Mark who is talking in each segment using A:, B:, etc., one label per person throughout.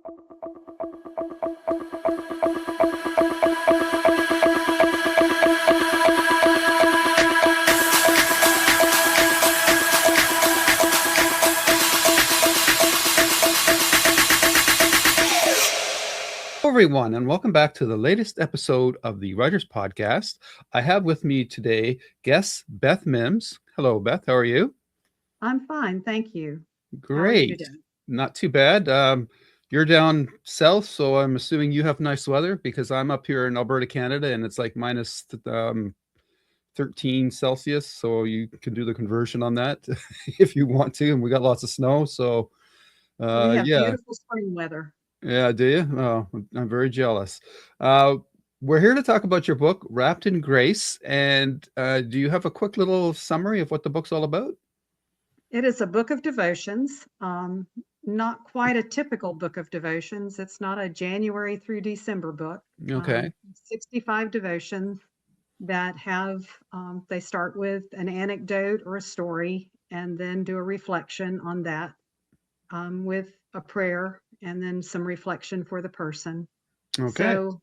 A: Hello, everyone, and welcome back to the latest episode of the Writers Podcast. I have with me today guest Beth Mims. Hello, Beth. How are you?
B: I'm fine, thank you. How are you
A: Great.
B: today?
A: Not too bad. You're down south, so I'm assuming you have nice weather because I'm up here in Alberta, Canada, and it's like minus 13 Celsius. So you can do the conversion on that if you want to. And we got lots of snow. So,
B: We have
A: yeah.
B: beautiful spring weather.
A: Yeah, do you? Oh, I'm very jealous. Uh, we're here to talk about your book, Wrapped in Grace. And do you have a quick little summary of what the book's all about?
B: It is a book of devotions, not quite a typical book of devotions. It's not a January through December book.
A: Okay.
B: 65 devotions that have, they start with an anecdote or a story and then do a reflection on that with a prayer and then some reflection for the person.
A: Okay.
B: So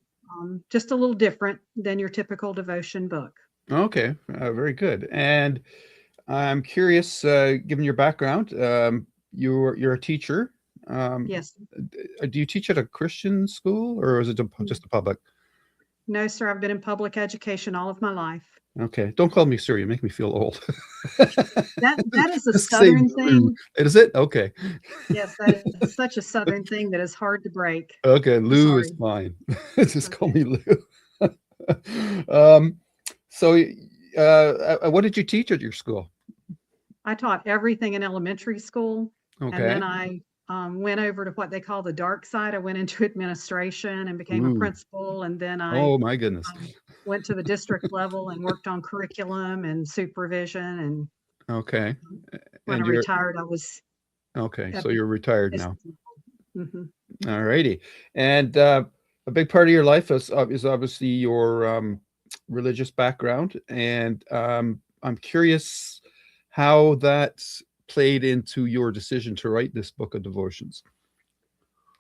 B: just a little different than your typical devotion book.
A: Okay. Very good. And I'm curious, given your background, you're a teacher.
B: Yes.
A: Do you teach at a Christian school or is it just a public?
B: No, sir, I've been in public education all of my life.
A: Okay. Don't call me sir. You make me feel old.
B: That is a
A: Just say
B: Southern
A: Lou.
B: thing.
A: Is it? Okay.
B: Yes, that is such a Southern thing that is hard to break.
A: Okay.
B: I'm
A: Lou is
B: sorry.
A: fine. Just call
B: Okay.
A: me Lou. um, so, what did you teach at your school?
B: I taught everything in elementary school, and
A: Okay.
B: then I went over to what they call the dark side. I went into administration and became a
A: Ooh.
B: principal, and then I
A: Oh my goodness.
B: went to the district level and worked on curriculum and supervision. And
A: Okay.
B: when I
A: And you're
B: retired, I was
A: okay.
B: at
A: So
B: the
A: you're retired now.
B: district level. Mhm.
A: All righty. And a big part of your life is obviously your religious background. And I'm curious how that played into your decision to write this book of devotions.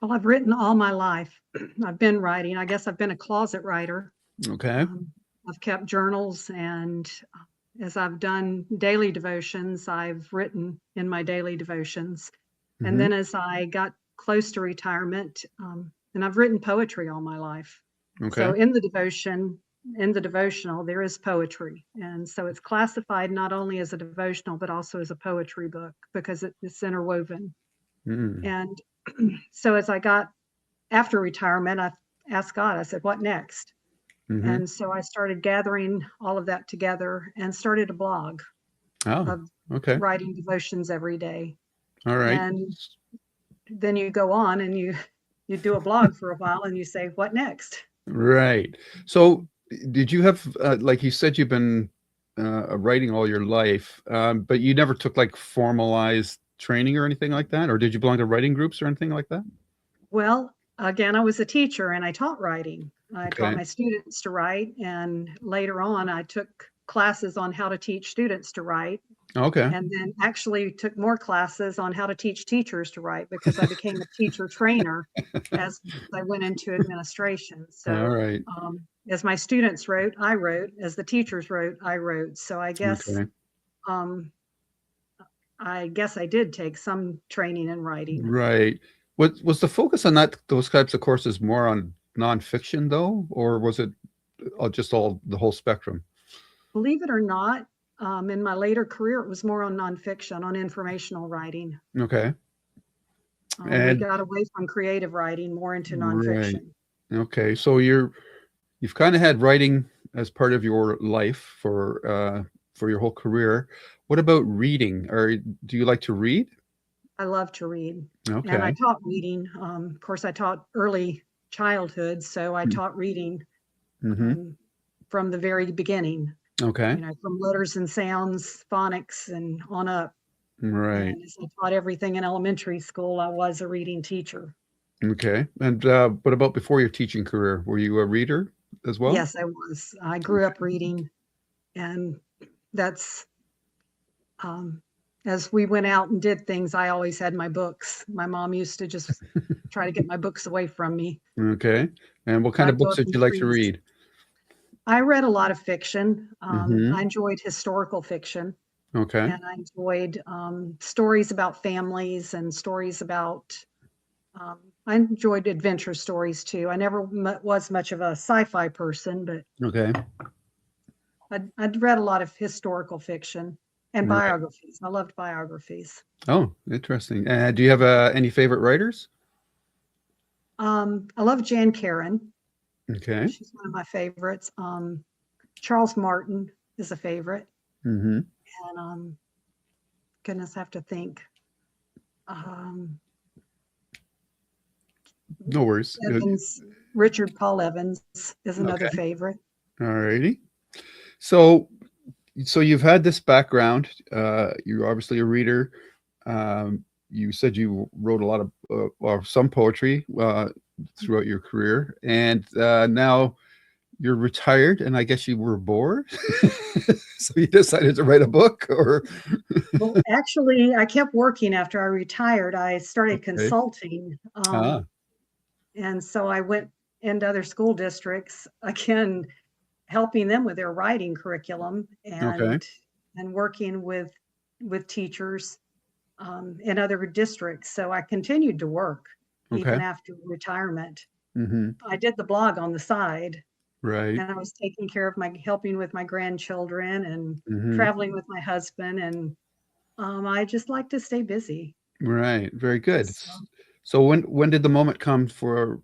B: Well, I've written all my life. I've been writing. I guess I've been a closet writer.
A: Okay.
B: Um, I've kept journals, and as I've done daily devotions, I've written in my daily devotions. And
A: Hmm.
B: then as I got close to retirement, and I've written poetry all my life.
A: Okay.
B: So in the devotional, there is poetry. And so it's classified not only as a devotional, but also as a poetry book because it's interwoven.
A: Mm.
B: And so as I got after retirement, I asked God, I said, what next?
A: Hmm.
B: And so I started gathering all of that together and started a blog
A: Oh,
B: of
A: okay.
B: writing devotions every day.
A: All right.
B: And then you go on and you do a blog for a while and you say, what next?
A: Right. So, did you have, like you said, you've been writing all your life, but you never took like formalized training or anything like that? Or did you belong to writing groups or anything like that?
B: Well, again, I was a teacher and I taught writing. I taught
A: Okay.
B: my students to write. And later on, I took classes on how to teach students to write.
A: Okay.
B: And then actually took more classes on how to teach teachers to write because I became a teacher trainer as I went into administration.
A: All
B: So
A: right.
B: as my students wrote, I wrote. As the teachers wrote, I wrote. So
A: Okay.
B: um, I guess I did take some training in writing.
A: Right. What was the focus on those types of courses more on nonfiction though, or was it just all the whole spectrum?
B: Believe it or not, in my later career, it was more on nonfiction, on informational writing.
A: Okay.
B: We
A: And
B: got away from creative writing more into
A: right.
B: nonfiction.
A: Okay. So you've kind of had writing as part of your life for your whole career. What about reading? Or do you like to read?
B: I love to read, and I
A: Okay.
B: taught reading. Of course, I taught early childhood, so I taught reading
A: Mm-hmm.
B: um, from the very beginning,
A: Okay.
B: from letters and sounds, phonics, and on up.
A: Right.
B: And as I taught everything in elementary school, I was a reading teacher.
A: Okay. And what about before your teaching career? Were you a reader as well?
B: Yes, I was. I grew up reading, and that's um, as we went out and did things, I always had my books. My mom used to just try to get my books away from me.
A: Okay. And what kind of
B: I'd go
A: books
B: up
A: did
B: in
A: you like to
B: trees.
A: read?
B: I read a lot of fiction.
A: Hmm.
B: I enjoyed historical fiction,
A: Okay.
B: and I enjoyed stories about families and stories about. Um, I enjoyed adventure stories too. I never was much of a sci-fi person, but
A: Okay.
B: I'd read a lot of historical fiction and
A: Right.
B: biographies. I loved biographies.
A: Oh, interesting. Do you have any favorite writers?
B: I love Jan Karan.
A: Okay.
B: She's one of my favorites. Charles Martin is a favorite,
A: Hmm.
B: and goodness, I have to think. Um,
A: No worries.
B: Evans, Richard Paul Evans is another
A: Okay.
B: favorite.
A: All righty. So, so you've had this background. You're obviously a reader. You said you wrote a lot of, or some poetry throughout your career, and now you're retired. And I guess you were bored, so you decided to write a book. Or
B: Well, actually, I kept working after I retired. I started
A: okay.
B: consulting,
A: Ah,
B: and so I went into other school districts again, helping them with their writing curriculum
A: okay,
B: and working with teachers in other districts. So I continued to work
A: okay.
B: even after retirement.
A: Hmm.
B: I did the blog on the side,
A: Right.
B: and I was taking care of my helping with my grandchildren and
A: Hmm.
B: traveling with my husband, and I just like to stay busy.
A: Right. Very good.
B: So,
A: So when did the moment come for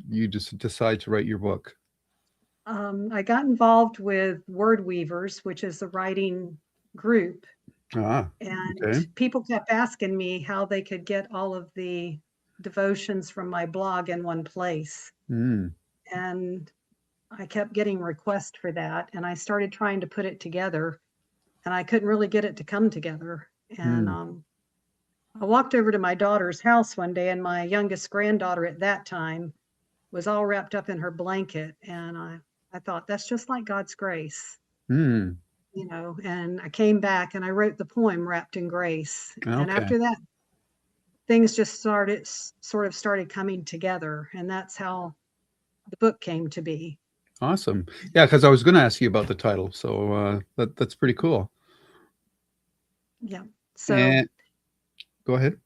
A: you just decide to write your book?
B: I got involved with Word Weavers, which is a writing group,
A: Ah,
B: and
A: okay.
B: people kept asking me how they could get all of the devotions from my blog in one place.
A: Mm,
B: And I kept getting requests for that, and I started trying to put it together, and I couldn't really get it to come together. And
A: mm,
B: I walked over to my daughter's house one day, and my youngest granddaughter at that time was all wrapped up in her blanket, and I thought that's just like God's grace,
A: mm.
B: and I came back and I wrote the poem Wrapped in Grace. And
A: Okay.
B: after that, things just sort of started coming together, and that's how the book came to be.
A: Awesome. Yeah, because I was going to ask you about the title, so that's pretty cool.
B: Yeah. So,
A: And go ahead.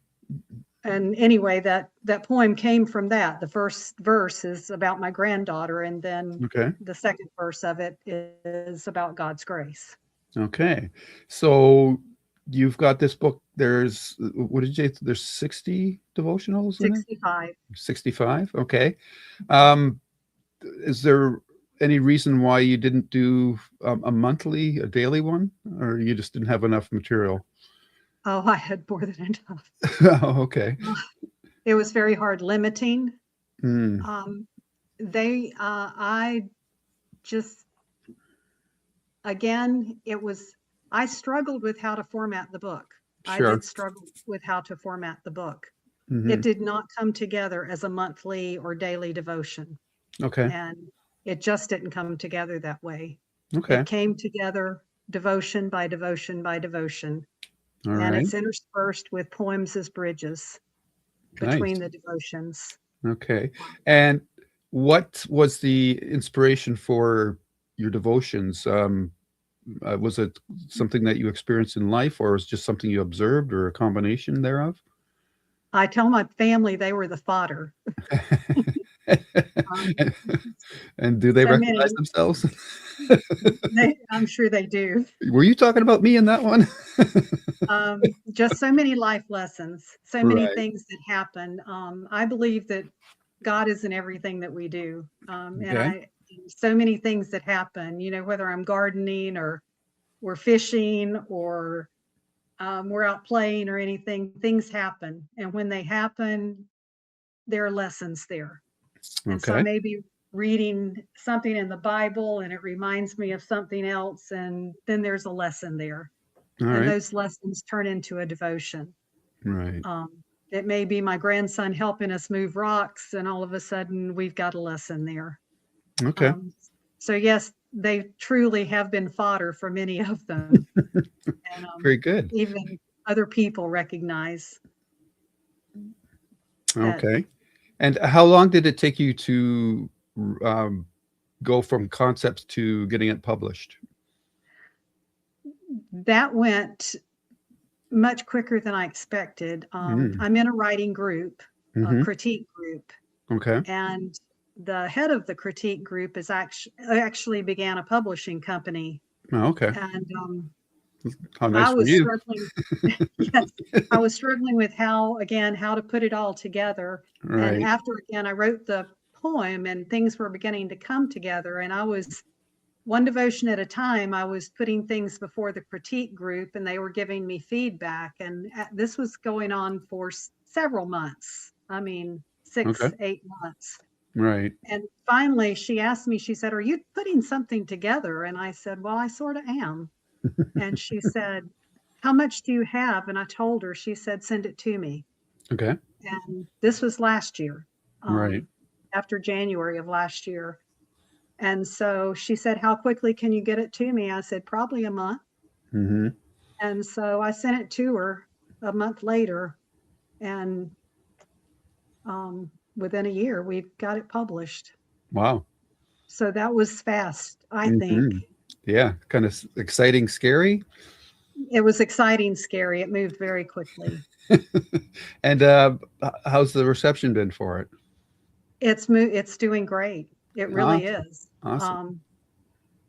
B: and anyway, that poem came from that. The first verse is about my granddaughter, and then
A: Okay.
B: the second verse of it is about God's grace.
A: Okay. So you've got this book. There's what did you say? There's 60 devotionals in it?
B: 65.
A: 65. Okay. Um, is there any reason why you didn't do a daily one, or you just didn't have enough material?
B: Oh, I had more than enough.
A: Oh, okay.
B: It was very hard limiting.
A: Mm,
B: Um, I just, again, I struggled with how to format the book. I
A: sure.
B: did struggle with how to format the book.
A: Hmm.
B: It did not come together as a monthly or daily devotion,
A: Okay.
B: and it just didn't come together that way.
A: Okay.
B: It came together devotion by devotion by devotion,
A: All
B: and
A: right.
B: it's interspersed with poems as bridges between
A: Nice.
B: the devotions.
A: Okay. And what was the inspiration for your devotions? Was it something that you experienced in life, or was it just something you observed, or a combination thereof?
B: I tell my family they were the fodder. Um,
A: And do they
B: so
A: recognize
B: many,
A: themselves?
B: I'm sure they do.
A: Were you talking about me in that one?
B: Just so many life lessons, so many
A: Right.
B: things that happen. I believe that God is in everything that we do.
A: Okay.
B: So many things that happen, whether I'm gardening or we're fishing or we're out playing or anything, things happen. And when they happen, there are lessons there. And so I
A: Okay.
B: may be reading something in the Bible and it reminds me of something else. And then there's a lesson there.
A: All
B: And
A: right.
B: those lessons turn into a devotion.
A: Right.
B: Um, it may be my grandson helping us move rocks, and all of a sudden we've got a lesson there.
A: Okay.
B: Um, so, yes, they truly have been fodder for many of them. And
A: Very good.
B: even other people recognize that.
A: Okay. And how long did it take you to um, go from concepts to getting it published?
B: That went much quicker than I expected.
A: Mm.
B: I'm in a writing group, a
A: Hmm.
B: critique group,
A: Okay.
B: and the head of the critique group is actually began a publishing company.
A: Oh, okay.
B: And
A: How nice
B: I
A: for
B: was
A: you.
B: struggling. Yes, I was struggling with how to put it all together. And
A: Right.
B: after again, I wrote the poem, and things were beginning to come together. And I was one devotion at a time. I was putting things before the critique group, and they were giving me feedback. And this was going on for several months. I mean,
A: Okay.
B: 6, 8 months.
A: Right.
B: And finally, she asked me, she said, "Are you putting something together?" And I said, "Well, I sort of am." And she said, "How much do you have?" And I told her. She said, "Send it to me."
A: Okay.
B: And this was last year,
A: Right.
B: after January of last year. And so she said, "How quickly can you get it to me?" I said, "Probably a month."
A: Hmm.
B: And so I sent it to her a month later. And within a year, we've got it published.
A: Wow.
B: So that was fast, I think.
A: Hmm. Yeah. Kind of exciting, scary.
B: It was exciting, scary. It moved very quickly.
A: And how's the reception been for it?
B: It's doing great. It really
A: Awesome.
B: is.
A: Awesome.
B: Um,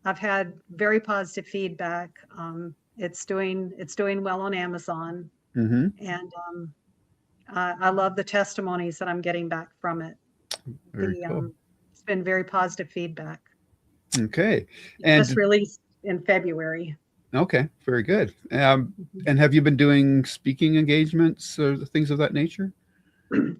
B: I've had very positive feedback. It's doing well on Amazon,
A: Hmm.
B: and I love the testimonies that I'm getting back from it.
A: Very
B: The
A: cool.
B: It's been very positive feedback.
A: Okay.
B: Just
A: And
B: released in February.
A: okay, very good.
B: Mhm.
A: And have you been doing speaking engagements or things of that nature?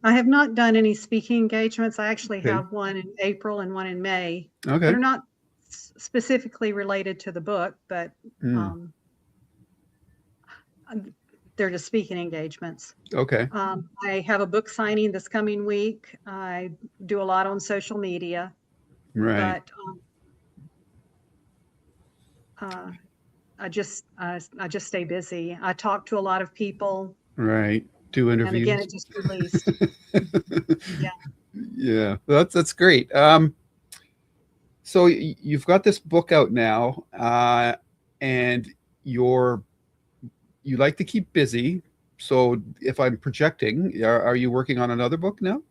B: I have not done any speaking engagements. I actually
A: Okay.
B: have one in April and one in May that
A: Okay.
B: are not specifically related to the book, but
A: Mm.
B: um, they're just speaking engagements.
A: Okay.
B: I have a book signing this coming week. I do a lot on social media,
A: Right.
B: but uh, I just stay busy. I talk to a lot of people,
A: Right. Do
B: and again,
A: interviews.
B: it just released. Yeah,
A: Yeah, that's great. So you've got this book out now, and you're you like to keep busy. So if I'm projecting, are you working on another book now?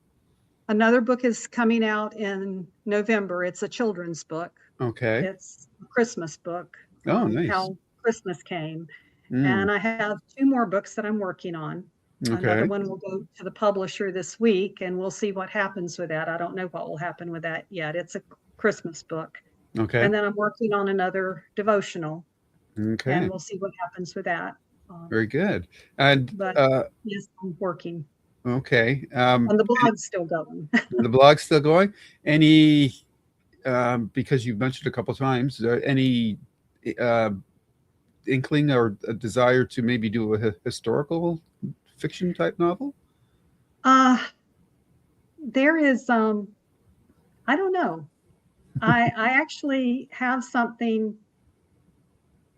B: another book is coming out in November. It's a children's book.
A: Okay.
B: It's a Christmas book,
A: Oh, nice.
B: how Christmas came.
A: Mm.
B: And I have two more books that I'm working on. Another
A: Okay.
B: one will go to the publisher this week, and we'll see what happens with that. I don't know what will happen with that yet. It's a Christmas book.
A: Okay.
B: And then I'm working on another devotional, and
A: Okay.
B: we'll see what happens with that.
A: Very good. And
B: But yes, I'm working,
A: okay.
B: and the blog's still going.
A: The blog's still going. Any because you've mentioned a couple times, any uh, inkling or a desire to maybe do a historical fiction type novel?
B: uh, there is, I don't know. I actually have something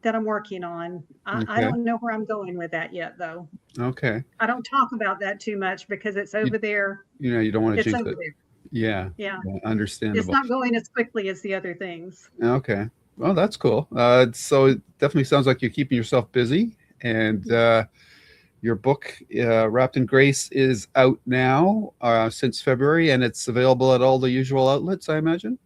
B: that I'm working on. I
A: Okay.
B: don't know where I'm going with that yet, though.
A: Okay.
B: I don't talk about that too much because it's
A: You,
B: over there.
A: you don't want to
B: It's
A: jinx
B: over
A: it.
B: there.
A: Yeah.
B: Yeah.
A: Yeah,
B: It's
A: understandable.
B: not going as quickly as the other things.
A: Okay. Well, that's cool. So it definitely sounds like you're keeping yourself busy, and your book, Wrapped in Grace, is out now since February, and it's available at all the usual outlets, I imagine.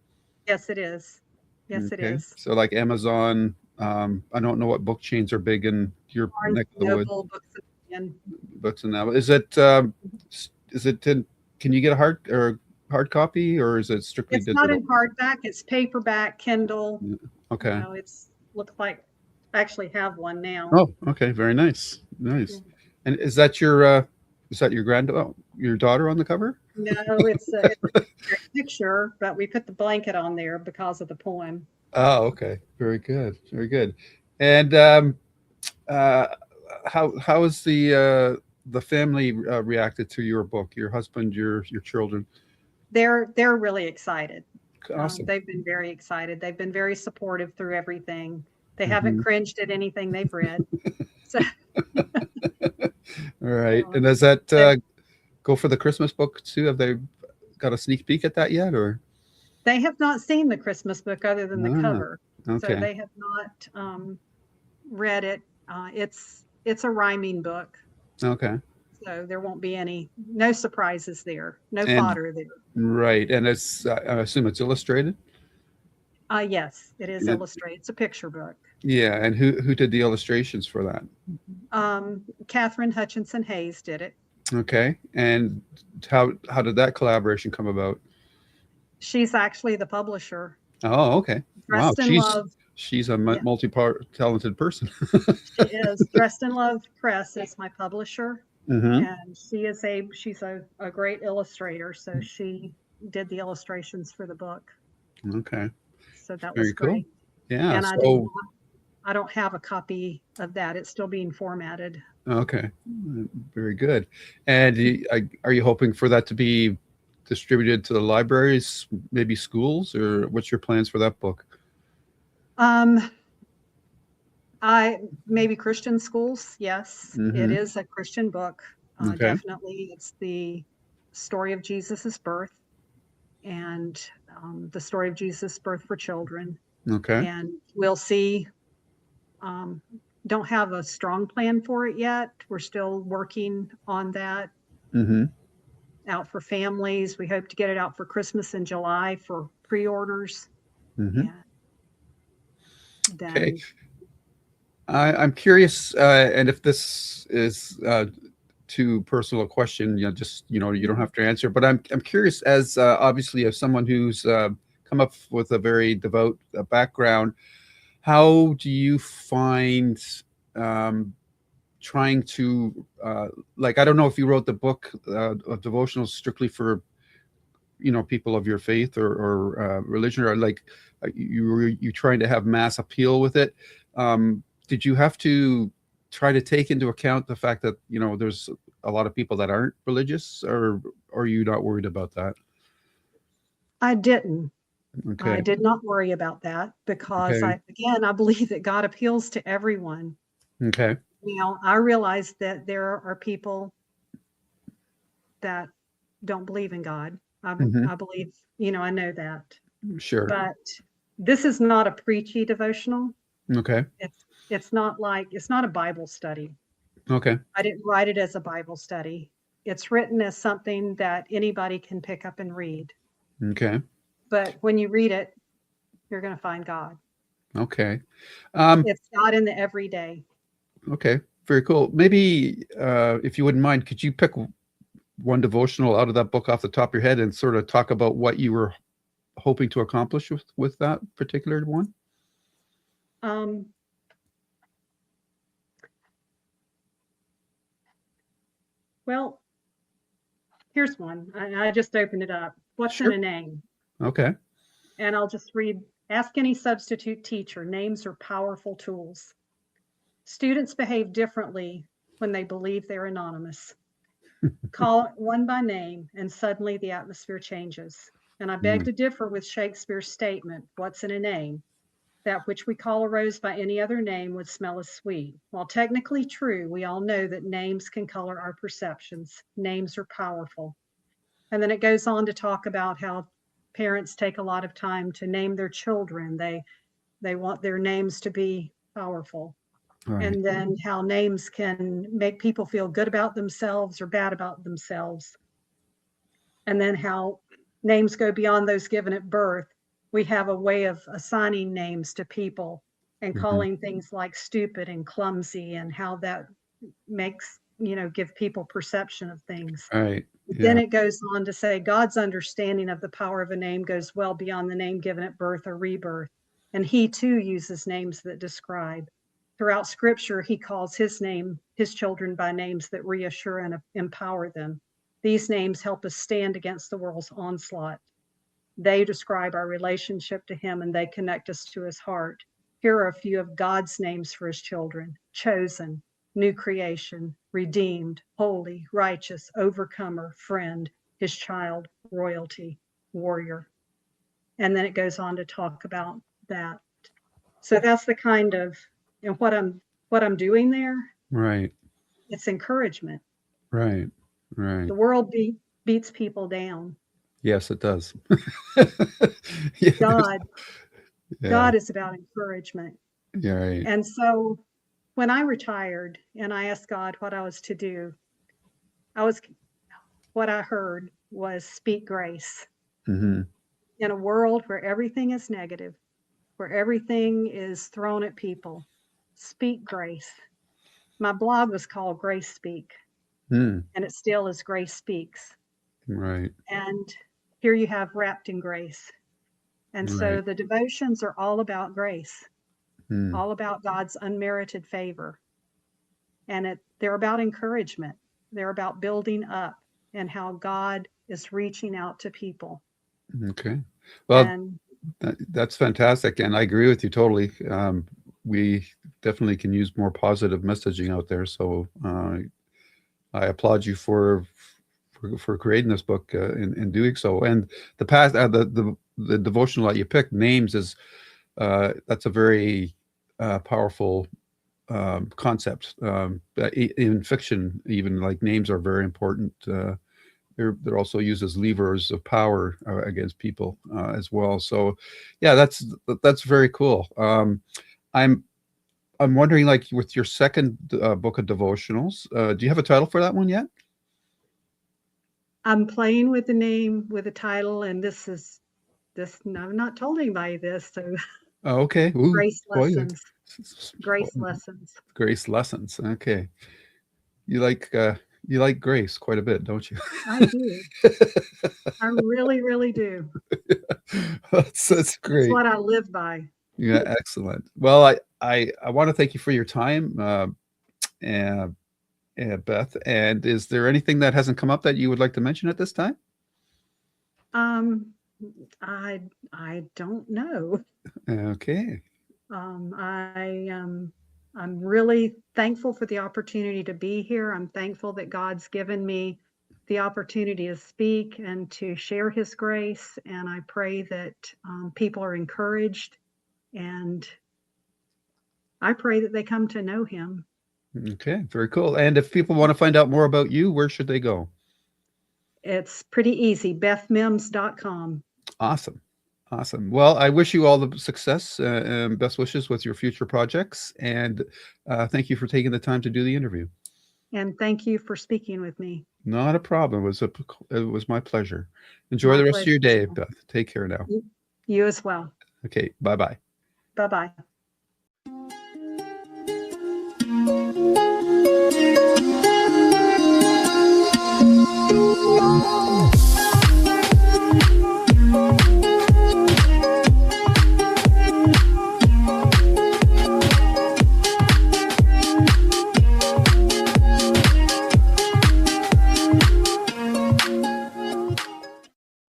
B: Yes, it is. Yes, it
A: Okay.
B: is.
A: So like Amazon, I don't know what book chains are big in your
B: Barnes
A: neck of the
B: and
A: woods.
B: Noble, Books of Indian.
A: Books and now is it can you get a hard copy, or is it strictly
B: It's not
A: digital?
B: in hardback. It's paperback, Kindle.
A: Yeah. Okay.
B: It's looks like I actually have one now.
A: Oh, okay. Very nice.
B: Yeah.
A: Nice. And is that your your daughter on the cover?
B: No, it's a picture, but we put the blanket on there because of the poem.
A: Oh, okay. Very good. Very good. And uh, how is the family reacted to your book? Your husband, your children?
B: They're really excited.
A: Awesome.
B: They've been very excited. They've been very supportive through everything. They haven't
A: Hmm.
B: cringed at anything they've read. So
A: All right.
B: So
A: And does that
B: they
A: go for the Christmas book too? Have they got a sneak peek at that yet, or?
B: they have not seen the Christmas book other than the
A: Ah,
B: cover, so
A: okay.
B: they have not read it. It's a rhyming book,
A: Okay.
B: so there won't be no surprises there, no
A: And
B: fodder there.
A: right, and it's I assume it's illustrated.
B: Yes, it is
A: And it,
B: illustrated. It's a picture book.
A: yeah, and who did the illustrations for that?
B: Catherine Hutchinson Hayes did it.
A: Okay, and how did that collaboration come about?
B: She's actually the publisher.
A: Oh, okay. Wow,
B: Dressed in Love,
A: she's a
B: yeah,
A: multi-part talented person.
B: she is. Dressed in Love Press is my publisher,
A: Mm-hmm.
B: and she's a great illustrator. So she did the illustrations for the book.
A: Okay,
B: So that was
A: very cool.
B: great.
A: Yeah.
B: And
A: So
B: I don't have a copy of that. It's still being formatted.
A: okay, very good. And are you hoping for that to be distributed to the libraries, maybe schools, or what's your plans for that book?
B: Um, I maybe Christian schools. Yes, it
A: Mm-hmm.
B: is a Christian book.
A: Okay.
B: Definitely, it's the story of Jesus's birth and the story of Jesus' birth for children.
A: Okay.
B: And we'll see. Um, don't have a strong plan for it yet. We're still working on that.
A: Mm-hmm.
B: Out for families. We hope to get it out for Christmas in July for pre-orders,
A: Mm-hmm.
B: and
A: Okay.
B: then
A: I'm curious, and if this is too personal a question, just you don't have to answer. But I'm curious, as obviously as someone who's come up with a very devout background, how do you find um, trying to like? I don't know if you wrote the book of devotionals strictly for people of your faith or religion, or like you trying to have mass appeal with it. Did you have to try to take into account the fact that there's a lot of people that aren't religious, or are you not worried about that?
B: I didn't. I
A: Okay.
B: did not worry about that because
A: Okay.
B: I believe that God appeals to everyone.
A: Okay.
B: I realize that there are people that don't believe in God.
A: Hmm.
B: I believe, I know that.
A: Sure.
B: But this is not a preachy devotional.
A: Okay.
B: It's not a Bible study.
A: Okay.
B: I didn't write it as a Bible study. It's written as something that anybody can pick up and read.
A: Okay.
B: But when you read it, you're going to find God.
A: Okay. um
B: It's God in the everyday.
A: okay, very cool. Maybe if you wouldn't mind, could you pick one devotional out of that book off the top of your head and sort of talk about what you were hoping to accomplish with that particular one?
B: Um, well, here's one. I just opened it up. What's in
A: Sure.
B: a name?
A: Okay.
B: And I'll just read. Ask any substitute teacher. Names are powerful tools. Students behave differently when they believe they're anonymous. Call one by name, and suddenly the atmosphere changes. And I beg
A: Mm,
B: to differ with Shakespeare's statement, what's in a name? That which we call a rose by any other name would smell as sweet. While technically true, we all know that names can color our perceptions. Names are powerful. And then it goes on to talk about how parents take a lot of time to name their children. They want their names to be powerful.
A: all right.
B: And then how names can make people feel good about themselves or bad about themselves. And then how names go beyond those given at birth. We have a way of assigning names to people and
A: Mhm.
B: calling things like stupid and clumsy, and how that makes, give people perception of things.
A: All right.
B: Then
A: Yeah.
B: it goes on to say God's understanding of the power of a name goes well beyond the name given at birth or rebirth. And he too uses names that describe. Throughout scripture, he calls his children by names that reassure and empower them. These names help us stand against the world's onslaught. They describe our relationship to him and they connect us to his heart. Here are a few of God's names for his children: chosen, new creation, redeemed, holy, righteous, overcomer, friend, his child, royalty, warrior. And then it goes on to talk about that. So that's the kind of, what I'm doing there.
A: Right.
B: It's encouragement.
A: Right. Right.
B: The world beats people down.
A: Yes, it does. Yeah,
B: God,
A: yeah,
B: God is about encouragement.
A: yeah, right.
B: And so when I retired and I asked God what I was to do, I was what I heard was speak grace.
A: Hmm.
B: In a world where everything is negative, where everything is thrown at people, speak grace. My blog was called Grace Speak,
A: Mm,
B: and it still is Grace Speaks.
A: right.
B: And here you have wrapped in grace. And so
A: Right.
B: the devotions are all about grace,
A: Mm,
B: all about God's unmerited favor. And they're about encouragement. They're about building up and how God is reaching out to people.
A: okay. Well,
B: And
A: that's fantastic, and I agree with you totally. We definitely can use more positive messaging out there. So I applaud you for creating this book in doing so. And the past the devotional that you picked, names, is that's a very powerful concept. In fiction, even, like, names are very important. They're also used as levers of power against people as well. So, yeah, that's very cool. I'm I'm wondering, like, with your second book of devotionals, do you have a title for that one yet?
B: I'm playing with the name, with the title, and I've not told anybody this. So
A: Oh, okay. Ooh,
B: grace
A: spoiler.
B: lessons, grace lessons.
A: Grace lessons. Okay. You like uh, you like grace quite a bit, don't you?
B: I do. I really, really do.
A: That's
B: It's
A: great.
B: what I live by.
A: Yeah, excellent. Well, I want to thank you for your time, and, Beth. And is there anything that hasn't come up that you would like to mention at this time?
B: Um, I I don't know.
A: Okay.
B: Um, I I'm really thankful for the opportunity to be here. I'm thankful that God's given me the opportunity to speak and to share His grace. And I pray that people are encouraged, and I pray that they come to know Him.
A: Okay. Very cool. And if people want to find out more about you, where should they go?
B: It's pretty easy. BethMims.com.
A: Awesome. Awesome. Well, I wish you all the success and best wishes with your future projects. And thank you for taking the time to do the interview.
B: And thank you for speaking with me.
A: Not a problem. It was my pleasure. Enjoy
B: My
A: the rest of
B: pleasure
A: your
B: as
A: day,
B: well.
A: Beth. Take care now.
B: You as well.
A: Okay. Bye bye.
B: Bye bye.